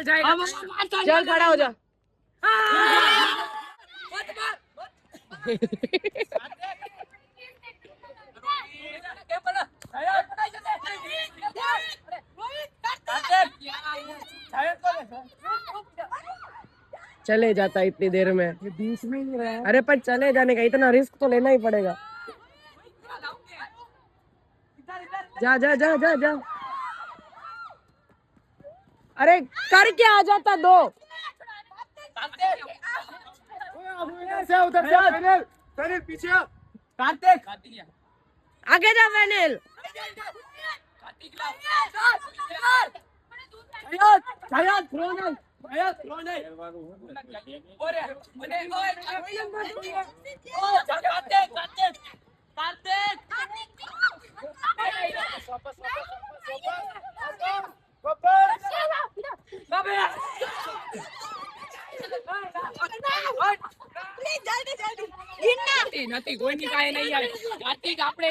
चल खड़ा हो जा। चले जाता इतनी देर में, 20 में ही रहा। अरे पर चले जाने का इतना रिस्क तो लेना ही पड़ेगा। जा जा जा जा जा। अरे कर क्या आ जाता दो। उधर पीछे कार्तिक आगे जा फैनिल। નથી કોઈ ની કાંઈ નહીં આવે કાર્તિક આપણે